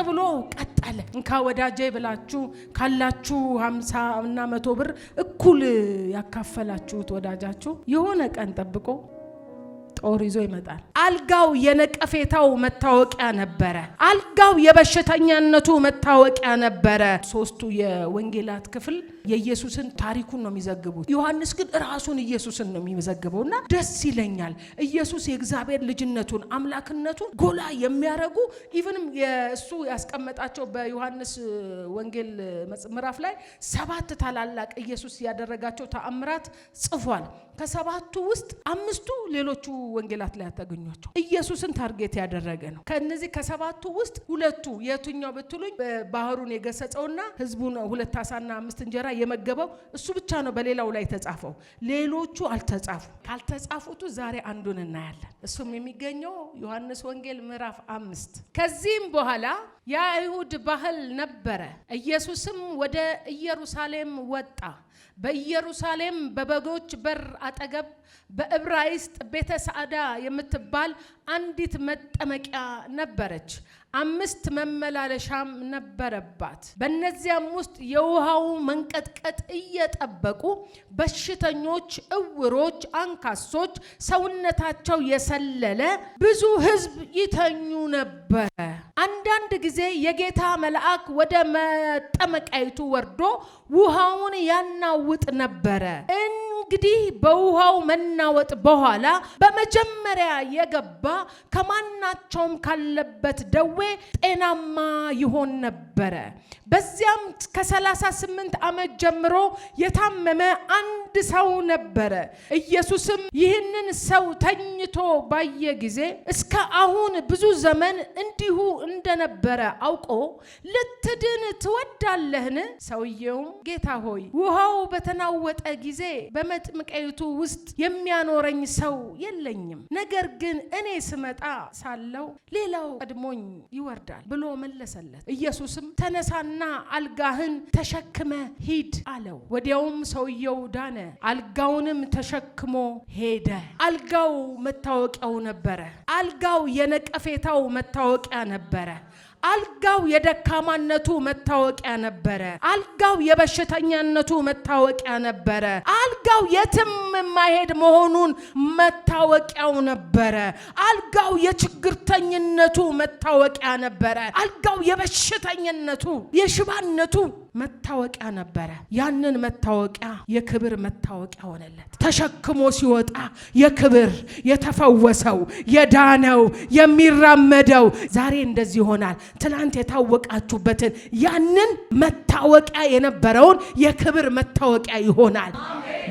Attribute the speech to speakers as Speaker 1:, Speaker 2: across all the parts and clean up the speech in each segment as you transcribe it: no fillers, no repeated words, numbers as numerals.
Speaker 1: ብሎ ቀጠለ። እንካ ወዳጄ ብላችሁ ካላችሁ 50 እና 100 ብር እኩል ያካፈላችሁት ወዳጃችሁ የሆነ ቀን ጠብቆ ጦር ይዞ ይመጣል። አልጋው የነቀፌታው መታወቂያ ነበረ። አልጋው የበሽተኛነቱ መታወቂያ ነበረ። ሶስቱ የወንጌላት ክፍል የኢየሱስን ታሪኩን ነው የሚዘግቡት። ዮሐንስ ግን ራሱን ኢየሱስን ነው የሚዘግበውና ደስ ይለኛል። ኢየሱስ የእግዚአብሔር ልጅነቱን አምላክነቱን ጎላ የሚያረጉ ኢቭንም የእሱ ያስቀመጣቸው በዮሐንስ ወንጌል ምዕራፍ ላይ 7 ታላላቅ ኢየሱስ ያደረጋቸው ተአምራት ጽፏል። ከ7ቱ ውስጥ 5ቱ ሌሎቹ ወንጌላት ላይ ያታገኙቸው ኢየሱስን ታርጌት ያደረገ ነው። ከነዚህ ከ7ቱ ውስጥ 2ቱ የቱኛው ብትሉኝ ባህሩን የገሰጸውና ህዝቡን 2 ዓሳና 5 እንጀራ የመገበው እሱ ብቻ ነው በሌላው ላይ ተጻፈው። ሌሎቹ አልተጻፉ። ካልተጻፉቱ ዛሬ አንዱን እናያለን። እሱም የሚገኘው ዮሐንስ ወንጌል ምዕራፍ 5። ከዚህም በኋላ የአይሁድ ባህል ነበረ። ኢየሱስም ወደ ኢየሩሳሌም ወጣ። በኢየሩሳሌም በበጎች በር አጠገብ በዕብራይስጥ ቤተ ሳዕዳ የምትባል አንዲት መጠመቂያ ነበረች። 5 መመላለሻም ነበረባት። በእነዚያም ውስጥ የውሃው መንቀጥቀጥ እየጠበቁ በሽተኞች፣ እውሮች፣ አንካሶች፣ ሰውነታቸው የሰለለ ብዙ ሕዝብ ይተኙ ነበር። አንዳንድ ጊዜ የጌታ መልአክ ወደ መጠመቂያይቱ ወርዶ ውሃውን ያናውጥ ነበረ። እንግዲህ በውሃው መናወጥ በኋላ በመጀመሪያ የገባ ከማናቸውም ካለበት ደዌ ጤናማ ይሆን ነበረ። በዚያም ከ38 ዓመት ጀምሮ የታመመ አንድ ሰው ነበረ። ኢየሱስም ይህንን ሰው ተኝቶ ባየ ጊዜ እስከ አሁን ብዙ ዘመን እንዲሁ እንደነበረ አውቆ ልትድን ትወዳለህን? ሰውየውም ጌታ ሆይ ውሃው በተናወጠ ጊዜ በመጥምቂያይቱ ውስጥ የሚያኖረኝ ሰው የለኝም፣ ነገር ግን እኔ ስመጣ ሳለው ሌላው ቀድሞኝ ይወርዳል ብሎ መለሰለት። ኢየሱስም ተነሳና አልጋህን ተሸክመ ሂድ አለው። ወዲያውም ሰውየው ዳነ፣ አልጋውንም ተሸክሞ ሄደ። አልጋው መታወቂያው ነበረ። አልጋው የነቀፌታው መታወቂያ ነበረ። አልጋው የደካማነቱ መታወቂያ ነበረ። አልጋው የበሽተኛነቱ መታወቂያ ነበረ። አልጋው የትም የማይሄድ መሆኑን መታወቂያው ነበረ። አልጋው የችግርተኝነቱ መታወቂያ ነበረ። አልጋው የበሽተኝነቱ የሽባነቱ መታወቂያ ነበረ። ያንን መታወቂያ የክብር መታወቂያ ሆነለት። ተሸክሞ ሲወጣ የክብር የተፈወሰው የዳነው የሚራመደው ዛሬ እንደዚህ ይሆናል። ትናንት የታወቃችሁበትን ያንን መታወቂያ የነበረውን የክብር መታወቂያ ይሆናል።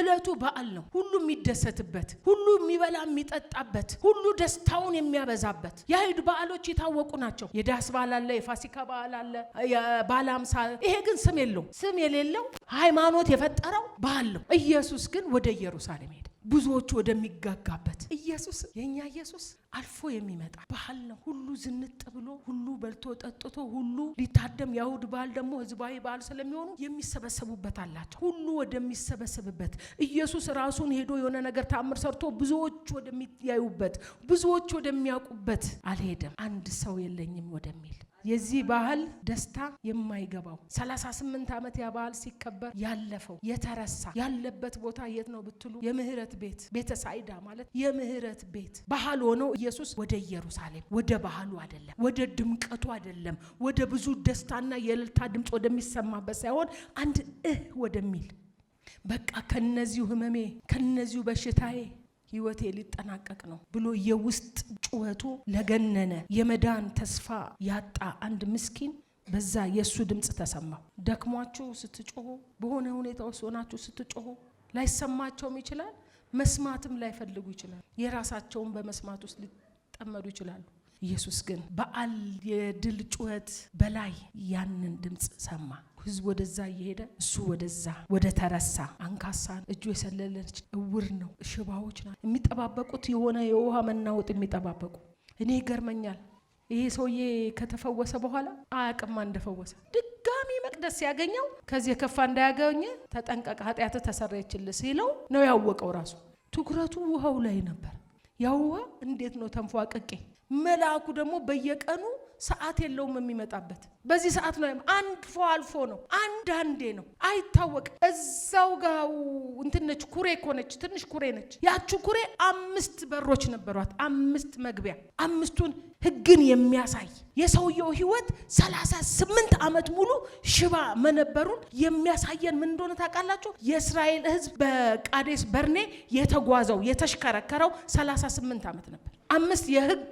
Speaker 1: እለቱ በዓል ነው። ሁሉ የሚደሰትበት፣ ሁሉ የሚበላ የሚጠጣበት፣ ሁሉ ደስታውን የሚያበዛበት። የአይሁድ በዓሎች የታወቁ ናቸው። የዳስ በዓል አለ፣ የፋሲካ በዓል አለ፣ የበዓለ ሃምሳ። ይሄ ግን ስም የለውም። ስም የሌለው ሃይማኖት የፈጠረው በዓል ነው። ኢየሱስ ግን ወደ ኢየሩሳሌም ሄደ። ብዙዎች ወደሚጋጋበት ኢየሱስ የኛ ኢየሱስ አልፎ የሚመጣ ባህል ነው። ሁሉ ዝንጥ ብሎ ሁሉ በልቶ ጠጥቶ ሁሉ ሊታደም የአይሁድ ባህል ደግሞ ህዝባዊ ባህል ስለሚሆኑ የሚሰበሰቡበት አላቸው። ሁሉ ወደሚሰበሰብበት ኢየሱስ ራሱን ሄዶ የሆነ ነገር ተአምር ሰርቶ ብዙዎች ወደሚያዩበት ብዙዎች ወደሚያውቁበት አልሄደም። አንድ ሰው የለኝም ወደሚል የዚህ ባህል ደስታ የማይገባው 38 ዓመት ያ ባህል ሲከበር ያለፈው የተረሳ ያለበት ቦታ የት ነው ብትሉ የምህረት ቤት ቤተ ሳይዳ ማለት የምህረት ቤት ባህል ሆኖ ኢየሱስ ወደ ኢየሩሳሌም ወደ ባህሉ አይደለም፣ ወደ ድምቀቱ አይደለም፣ ወደ ብዙ ደስታና የእልልታ ድምጽ ወደሚሰማበት ሳይሆን አንድ ወደሚል በቃ ከነዚሁ ህመሜ ከነዚሁ በሽታዬ ህይወቴ ሊጠናቀቅ ነው ብሎ የውስጥ ጩኸቱ ለገነነ የመዳን ተስፋ ያጣ አንድ ምስኪን በዛ የሱ ድምጽ ተሰማው። ደክሟችሁ ስትጮሁ በሆነ ሁኔታ ውስጥ ሆናችሁ ስትጮሁ ላይሰማቸውም ይችላል፣ መስማትም ላይፈልጉ ይችላል። የራሳቸውን በመስማት ውስጥ ሊጠመዱ ይችላሉ። ኢየሱስ ግን በዓል የድል ጩኸት በላይ ያንን ድምጽ ሰማ። ህዝብ ወደዛ እየሄደ እሱ ወደዛ ወደ ተረሳ አንካሳን እጁ የሰለለች እውር ነው ሽባዎች ናቸው የሚጠባበቁት የሆነ የውሃ መናወጥ የሚጠባበቁ። እኔ ይገርመኛል ይሄ ሰውዬ ከተፈወሰ በኋላ አያቅማ እንደፈወሰ ድጋሚ መቅደስ ያገኘው ከዚህ የከፋ እንዳያገኘ ተጠንቀቅ ኃጢአት ተሰረየችልህ ሲለው ነው ያወቀው። ራሱ ትኩረቱ ውሃው ላይ ነበር። ያው ውሃ እንዴት ነው ተንፏቀቄ። መልአኩ ደግሞ በየቀኑ ሰዓት የለውም የሚመጣበት። በዚህ ሰዓት ነው አንድ አልፎ ነው አንዳንዴ ነው አይታወቅ። እዛው ጋው እንትነች ኩሬ ኮነች ትንሽ ኩሬ ነች። ያቺ ኩሬ 5 በሮች ነበሯት 5 መግቢያ 5ቱን ሕግን የሚያሳይ የሰውየው ህይወት 38 ዓመት ሙሉ ሽባ መነበሩን የሚያሳየን ምን እንደሆነ ታውቃላችሁ? የእስራኤል ህዝብ በቃዴስ በርኔ የተጓዘው የተሽከረከረው 38 ዓመት ነበር። 5 የሕግ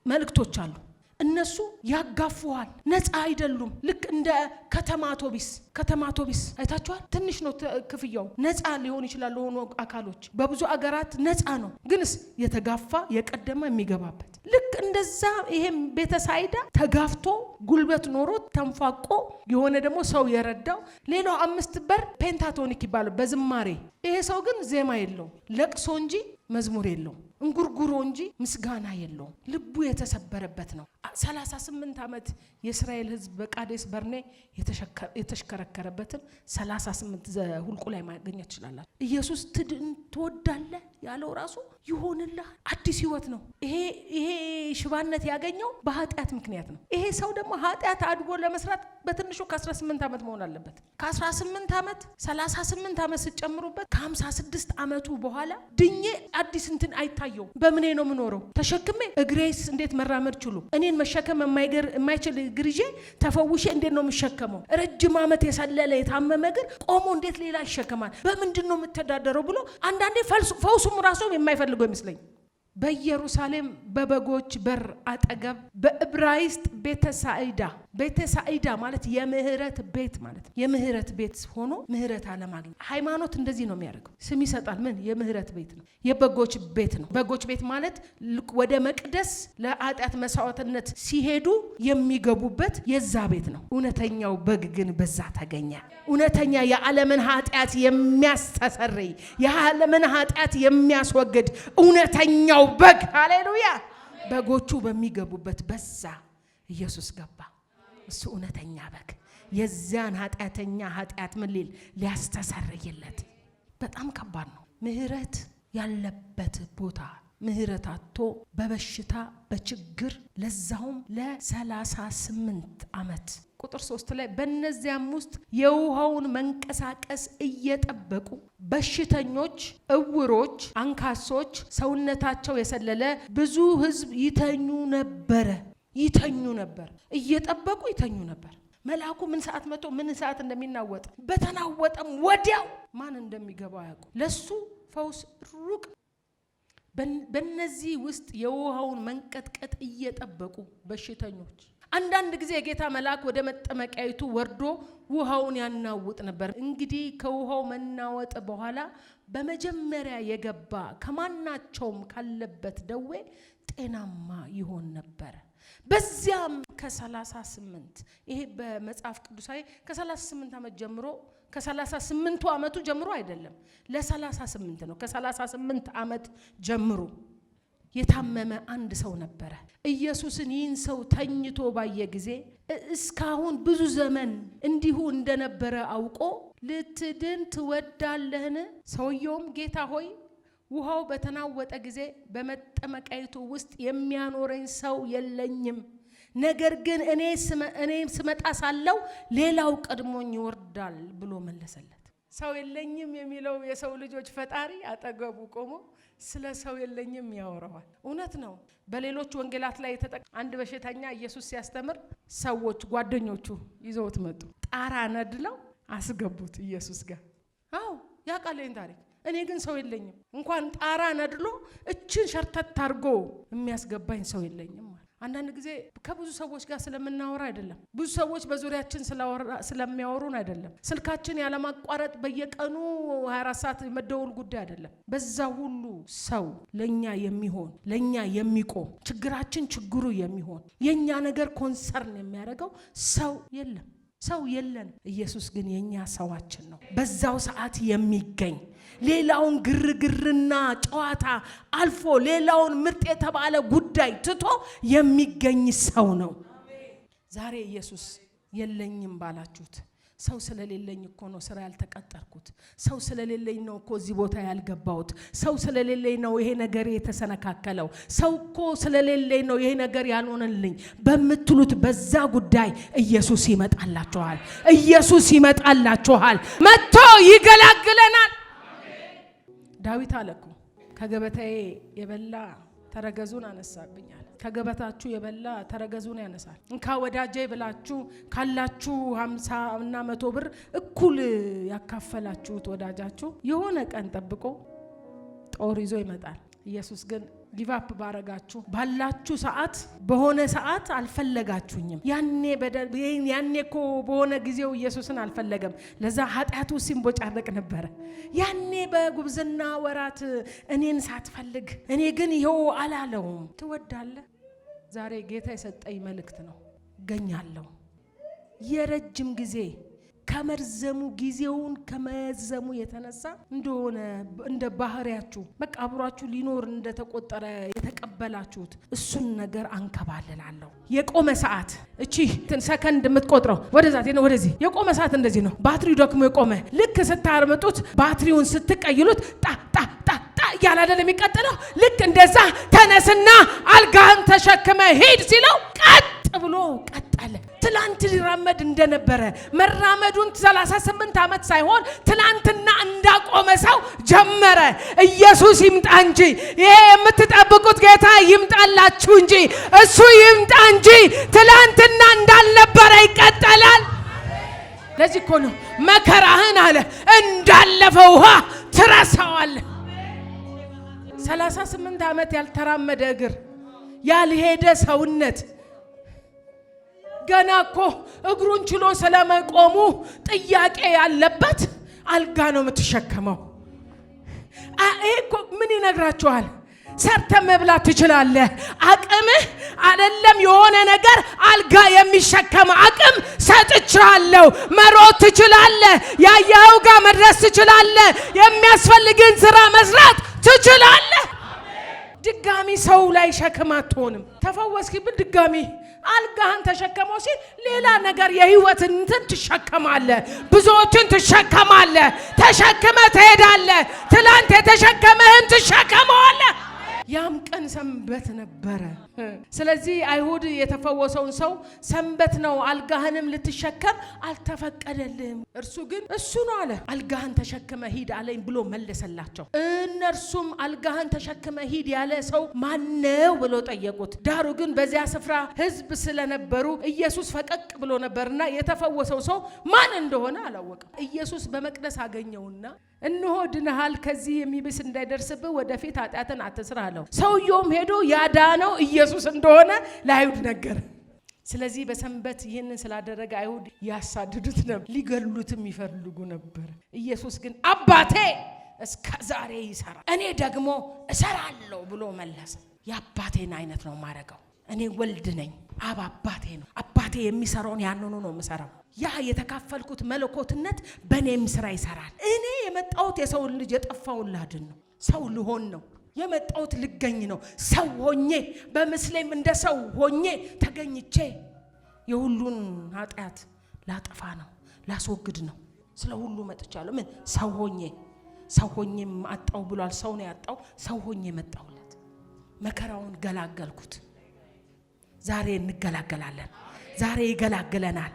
Speaker 1: መልእክቶች አሉ። እነሱ ያጋፉዋል። ነፃ አይደሉም። ልክ እንደ ከተማ አውቶቢስ አይታችኋል? ትንሽ ነው ክፍያው። ነፃ ሊሆን ይችላል ለሆኑ አካሎች። በብዙ አገራት ነፃ ነው፣ ግንስ የተጋፋ የቀደመ የሚገባበት። ልክ እንደዛ ይሄም ቤተሳይዳ ተጋፍቶ ጉልበት ኖሮት ተንፋቆ የሆነ ደግሞ ሰው የረዳው። ሌላው 5 በር ፔንታቶኒክ ይባላል በዝማሬ። ይሄ ሰው ግን ዜማ የለው፣ ለቅሶ እንጂ መዝሙር የለው፣ እንጉርጉሮ እንጂ ምስጋና የለው። ልቡ የተሰበረበት ነው። 38 ዓመት የእስራኤል ህዝብ በቃዴስ በርኔ የተሽከረከረበትን 38 ሁልቁ ላይ ማግኘት ይችላል። ኢየሱስ ትወዳለህ ያለው ራሱ ይሆንልህ አዲስ ህይወት ነው። ይሄ ሽባነት ያገኘው በኃጢአት ምክንያት ነው። ይሄ ሰው ደግሞ ኃጢአት አድጎ ለመስራት በትንሹ ከ18 ዓመት መሆን አለበት። ከ18 ዓመት 38 ዓመት ሲጨምሩበት ከ56 ዓመቱ በኋላ ድኜ አዲስ እንትን አይታየው። በምኔ ነው ምኖረው? ተሸክሜ እግሬስ እንዴት መራመድ ችሉ? እኔን መሸከም የማይችል ግርጄ ተፈውሼ እንዴት ነው የምሸከመው? ረጅም ዓመት የሰለለ የታመመ እግር ቆሞ እንዴት ሌላ ይሸከማል? በምንድን ነው የምተዳደረው ብሎ አንዳንዴ ፈውሱም ራሱ የማይፈልገው ይመስለኝ። በኢየሩሳሌም በበጎች በር አጠገብ በዕብራይስጥ ቤተሳይዳ ማለት የምህረት ቤት ማለት ነው። የምህረት ቤት ሆኖ ምህረት አለማግኘት። ሃይማኖት እንደዚህ ነው የሚያደርገው። ስም ይሰጣል። ምን የምህረት ቤት ነው? የበጎች ቤት ነው። በጎች ቤት ማለት ወደ መቅደስ ለኃጢአት መስዋዕትነት ሲሄዱ የሚገቡበት የዛ ቤት ነው። እውነተኛው በግ ግን በዛ ተገኘ። እውነተኛ የዓለምን ኃጢአት የሚያስተሰርይ የዓለምን ኃጢአት የሚያስወግድ እውነተኛው በግ ሃሌሉያ። በጎቹ በሚገቡበት በዛ ኢየሱስ ገባ። እሱ እውነተኛ በግ የዚያን ኃጢአተኛ ኃጢአት ምን ሊያስተሰርይለት። በጣም ከባድ ነው። ምህረት ያለበት ቦታ ምህረት አጥቶ በበሽታ በችግር ለዛውም ለ38 ዓመት ቁጥር 3 ላይ በእነዚያም ውስጥ የውሃውን መንቀሳቀስ እየጠበቁ በሽተኞች፣ እውሮች፣ አንካሶች፣ ሰውነታቸው የሰለለ ብዙ ሕዝብ ይተኙ ነበር። እየጠበቁ ይተኙ ነበር። መልአኩ ምን ሰዓት መጥቶ ምን ሰዓት እንደሚናወጥ በተናወጠም ወዲያው ማን እንደሚገባው ያውቁ። ለሱ ፈውስ ሩቅ። በእነዚህ ውስጥ የውሃውን መንቀጥቀጥ እየጠበቁ በሽተኞች። አንዳንድ ጊዜ የጌታ መልአክ ወደ መጠመቂያይቱ ወርዶ ውሃውን ያናውጥ ነበር። እንግዲህ ከውሃው መናወጥ በኋላ በመጀመሪያ የገባ ከማናቸውም ካለበት ደዌ ጤናማ ይሆን ነበር። በዚያም ከ38 ይሄ በመጽሐፍ ቅዱሳዊ ከ38 ዓመት ጀምሮ ከ38ቱ ዓመቱ ጀምሮ አይደለም ለ38 ነው። ከ38 ዓመት ጀምሮ የታመመ አንድ ሰው ነበረ። ኢየሱስን ይህን ሰው ተኝቶ ባየ ጊዜ እስካሁን ብዙ ዘመን እንዲሁ እንደነበረ አውቆ ልትድን ትወዳለህን? ሰውየውም ጌታ ሆይ ውሃው በተናወጠ ጊዜ በመጠመቂያይቱ ውስጥ የሚያኖረኝ ሰው የለኝም፣ ነገር ግን እኔ ስመጣ ሳለው ሌላው ቀድሞኝ ይወርዳል ብሎ መለሰለት። ሰው የለኝም የሚለው የሰው ልጆች ፈጣሪ አጠገቡ ቆሞ ስለ ሰው የለኝም ያወራዋል። እውነት ነው። በሌሎች ወንጌላት ላይ አንድ በሽተኛ ኢየሱስ ሲያስተምር ሰዎች ጓደኞቹ ይዘውት መጡ። ጣራ ነድለው አስገቡት ኢየሱስ ጋር። አዎ ያውቃለኝ ታሪክ። እኔ ግን ሰው የለኝም፣ እንኳን ጣራ ነድሎ እችን ሸርተት አድርጎ የሚያስገባኝ ሰው የለኝም። አንዳንድ ጊዜ ከብዙ ሰዎች ጋር ስለምናወራ አይደለም፣ ብዙ ሰዎች በዙሪያችን ስለሚያወሩን አይደለም፣ ስልካችን ያለማቋረጥ በየቀኑ 24 ሰዓት መደወል ጉዳይ አይደለም። በዛ ሁሉ ሰው ለኛ የሚሆን ለኛ የሚቆም ችግራችን ችግሩ የሚሆን የኛ ነገር ኮንሰርን የሚያደርገው ሰው የለም። ሰው የለን። ኢየሱስ ግን የኛ ሰዋችን ነው። በዛው ሰዓት የሚገኝ ሌላውን ግርግርና ጨዋታ አልፎ ሌላውን ምርጥ የተባለ ጉዳይ ትቶ የሚገኝ ሰው ነው። ዛሬ ኢየሱስ የለኝም ባላችሁት፣ ሰው ስለሌለኝ እኮ ነው ስራ ያልተቀጠርኩት። ሰው ስለሌለኝ ነው እኮ እዚህ ቦታ ያልገባሁት። ሰው ስለሌለኝ ነው ይሄ ነገር የተሰነካከለው። ሰው እኮ ስለሌለኝ ነው ይሄ ነገር ያልሆነልኝ በምትሉት በዛ ጉዳይ ኢየሱስ ይመጣላችኋል። ኢየሱስ ይመጣላችኋል። መጥቶ ይገላግለናል። ዳዊት አለኩ ከገበታዬ የበላ ተረገዙን አነሳብኛል። ከገበታችሁ የበላ ተረገዙን ያነሳል። እንካ ወዳጄ ብላችሁ ካላችሁ 50 እና 100 ብር እኩል ያካፈላችሁት ወዳጃችሁ የሆነ ቀን ጠብቆ ጦር ይዞ ይመጣል። ኢየሱስ ግን ጊቫፕ ባረጋችሁ ባላችሁ ሰዓት በሆነ ሰዓት አልፈለጋችሁኝም። ያኔኮ በሆነ ጊዜው ኢየሱስን አልፈለገም። ለዛ ኃጢያቱ ሲንቦጫረቅ ነበር። ያኔ በጉብዝና ወራት እኔን ሳትፈልግ እኔ ግን ይሄው አላለውም። ትወዳለህ? ዛሬ ጌታ የሰጠኝ መልእክት ነው። ገኛለሁ የረጅም ጊዜ ከመርዘሙ ጊዜውን ከመዘሙ የተነሳ እንደሆነ እንደ ባህሪያችሁ በቃ አብሯችሁ ሊኖር እንደተቆጠረ የተቀበላችሁት እሱን ነገር አንከባልላለሁ። የቆመ ሰዓት እቺ ሰከንድ የምትቆጥረው ወደዛ ነው ወደዚህ የቆመ ሰዓት እንደዚህ ነው። ባትሪው ደግሞ የቆመ ልክ ስታርምጡት ባትሪውን ስትቀይሉት ጣ ጣ ጣ ጣ ያለ አይደለም የሚቀጥለው። ልክ እንደዛ ተነስና አልጋህን ተሸክመ ሄድ ሲለው ቀጥ ብሎ ቀጠለ። ትላንት ሊራመድ እንደነበረ መራመዱን 38 ዓመት ሳይሆን ትላንትና እንዳቆመ ሰው ጀመረ። ኢየሱስ ይምጣ እንጂ ይሄ የምትጠብቁት ጌታ ይምጣላችሁ እንጂ እሱ ይምጣ እንጂ ትላንትና እንዳልነበረ ይቀጥላል። ለዚህ እኮ ነው መከራህን አለ እንዳለፈው ውሃ ትረሳዋለህ። 38 ዓመት ያልተራመደ እግር ያልሄደ ሰውነት ገና እኮ እግሩን ችሎ ስለመቆሙ ጥያቄ ያለበት አልጋ ነው የምትሸከመው። እኮ ምን ይነግራችኋል? ሰርተ መብላት ትችላለህ። አቅምህ አይደለም የሆነ ነገር አልጋ የሚሸከም አቅም ሰጥቻለሁ። መሮጥ ትችላለህ። ያያው ጋር መድረስ ትችላለህ። የሚያስፈልግን ስራ መስራት ትችላለህ። ድጋሚ ሰው ላይ ሸክም አትሆንም። ተፈወስክብን ድጋሚ አልጋህን ተሸከመው ሲል ሌላ ነገር የህይወትን እንትን ትሸከማለህ። ብዙዎችን ትሸከማለህ። ተሸክመ ትሄዳለህ። ትላንት የተሸከመህን ትሸከመዋለህ። ያም ቀን ሰንበት ነበረ። ስለዚህ አይሁድ የተፈወሰውን ሰው ሰንበት ነው አልጋህንም ልትሸከም አልተፈቀደልህም። እርሱ ግን እሱ ነው አለ። አልጋህን ተሸክመ ሂድ አለኝ ብሎ መለሰላቸው። እነርሱም አልጋህን ተሸክመ ሂድ ያለ ሰው ማነው ብሎ ጠየቁት። ዳሩ ግን በዚያ ስፍራ ህዝብ ስለነበሩ ኢየሱስ ፈቀቅ ብሎ ነበርና የተፈወሰው ሰው ማን እንደሆነ አላወቀም። ኢየሱስ በመቅደስ አገኘውና እነሆ ድነሃል፣ ከዚህ የሚብስ እንዳይደርስብህ ወደፊት ኃጢአትን አትስራ አለው። ሰውየውም ሄዶ ያዳነው ኢየሱስ እንደሆነ ለአይሁድ ነገር። ስለዚህ በሰንበት ይህንን ስላደረገ አይሁድ ያሳድዱት ነበር፣ ሊገሉትም ይፈልጉ ነበር። ኢየሱስ ግን አባቴ እስከ ዛሬ ይሰራል፣ እኔ ደግሞ እሰራለሁ ብሎ መለሰ። የአባቴን አይነት ነው ማረገው። እኔ ወልድ ነኝ፣ አብ አባቴ ነው። አባቴ የሚሰራውን ያንኑ ነው የምሰራው። ያ የተካፈልኩት መለኮትነት በእኔም ስራ ይሰራል። እኔ የመጣሁት የሰውን ልጅ የጠፋውን ላድን ነው። ሰው ልሆን ነው የመጣሁት፣ ልገኝ ነው። ሰው ሆኜ በምስሌም እንደ ሰው ሆኜ ተገኝቼ የሁሉን ኃጢአት ላጠፋ ነው፣ ላስወግድ ነው። ስለ ሁሉ መጥቻለሁ። ምን ሰው ሆኜም አጣው ብሏል። ሰው ነው ያጣው፣ ሰው ሆኜ መጣሁለት። መከራውን ገላገልኩት። ዛሬ እንገላገላለን። ዛሬ ይገላግለናል።